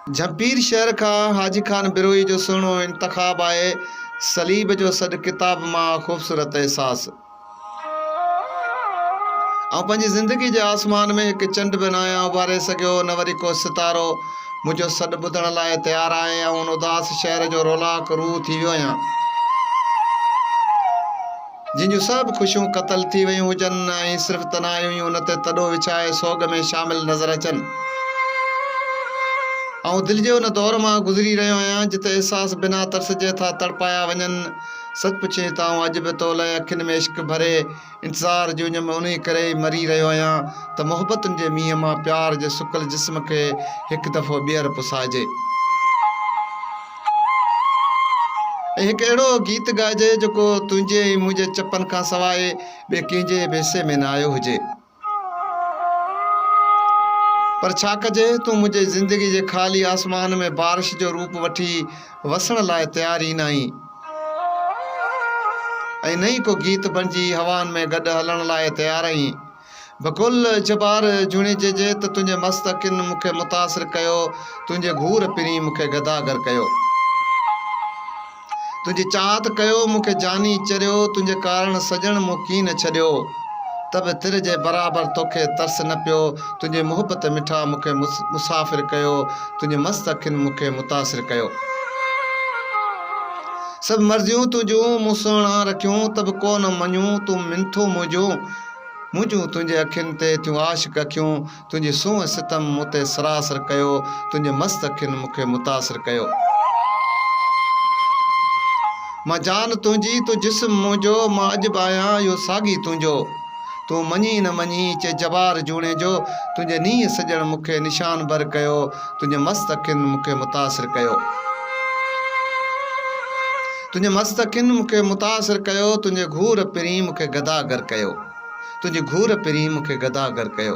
जंपीर शहर का हाजी खान बिरोई जो सुहिणो इंतखाब आहे सलीब जो सॾ किताब मां ख़ूबसूरत एहसास। पंहिंजी ज़िंदगी जे आसमान में हिकु चंड बि न आहियां उभारे सघियो, न वरी को सितारो मुंहिंजो सॾ ॿुधण लाइ तयारु आहे। ऐं उन उदास शहर जो रौलाक रूह थी वियो आहियां, जिन जूं सभु ख़ुशियूं क़तल थी वियूं हुजनि ऐं सिर्फ़ु तनायूं ई उन ते तॾो विछाए सोग में शामिल नज़र अचनि। दिल जे उन दौर मां गुज़री रहियो आहियां जिते एहसास बिना तरस जे था तड़पाया वञनि। सच पुछे त अॼु बि तो लाइ अखियुनि में इश्क भरे इंतज़ार जूं में उन करे ई मरी रहियो आहियां त मोहबतुनि जे मींहं मां प्यार जे सुकल जिस्म खे हिकु दफ़ो ॿीहर पुसाइजे ऐं हिकु अहिड़ो गीत ॻाइजे जेको तुंहिंजे ई मुंहिंजे चपनि खां सवाइ ॿिए कंहिंजे बि हिसे में न आयो हुजे। पर छा कजे, तूं मुंहिंजे ज़िंदगी जे ख़ाली आसमान में बारिश जो रूप वठी वसण लाइ तयार ई न आहीं ऐं न ई को गीत बणिजी हवाउनि में गॾु हलण लाइ तयारु आहीं। बकुल जबार जुणिजे जे त तुंहिंजे मस्त अखियुनि मूंखे मुतासिर कयो, तुंहिंजे घूर पिरी मूंखे गदागर कयो, तुंहिंजी चाहत कयो मूंखे जानी चरियो, तुंहिंजे कारण सजण मूं कीन छॾियो तब तिर जे बराबरि तोखे तरस न पियो, तुंहिंजे मोहबत मिठा मूंखे मुसाफ़िर कयो, तुंहिंजे मस्त अखियुनि मूंखे मुतासिर कयो। सभु मर्ज़ियूं तुंहिंजूं मूं सुहिणा रखियूं तब कोन मञूं, तूं मिंथो मुंहिंजूं तुंहिंजे अखियुनि ते थियूं आशिक़ अखियूं, तुंहिंजी सूंहं सितम मूं ते सरासर कयो, तुंहिंजे मस्त अखियुनि मूंखे मुतासिर कयो। मां जान तुंहिंजी तूं जिस्म मुंहिंजो, मां अॼु बि आहियां इहो साॻी तुंहिंजो, तूं मञी न मञी चे जबार जूणे जो, तुंहिंजे नींहं सॼण मूंखे निशान भर कयो, तुंहिंजे मस्त अखियुनि मूंखे मुतासिर कयो, तुंहिंजे मस्त अखियुनि मूंखे मुतासिर कयो, तुंहिंजे घूर पिरी मूंखे गदागर कयो, तुंहिंजी घूर पिरी मूंखे गदागर कयो।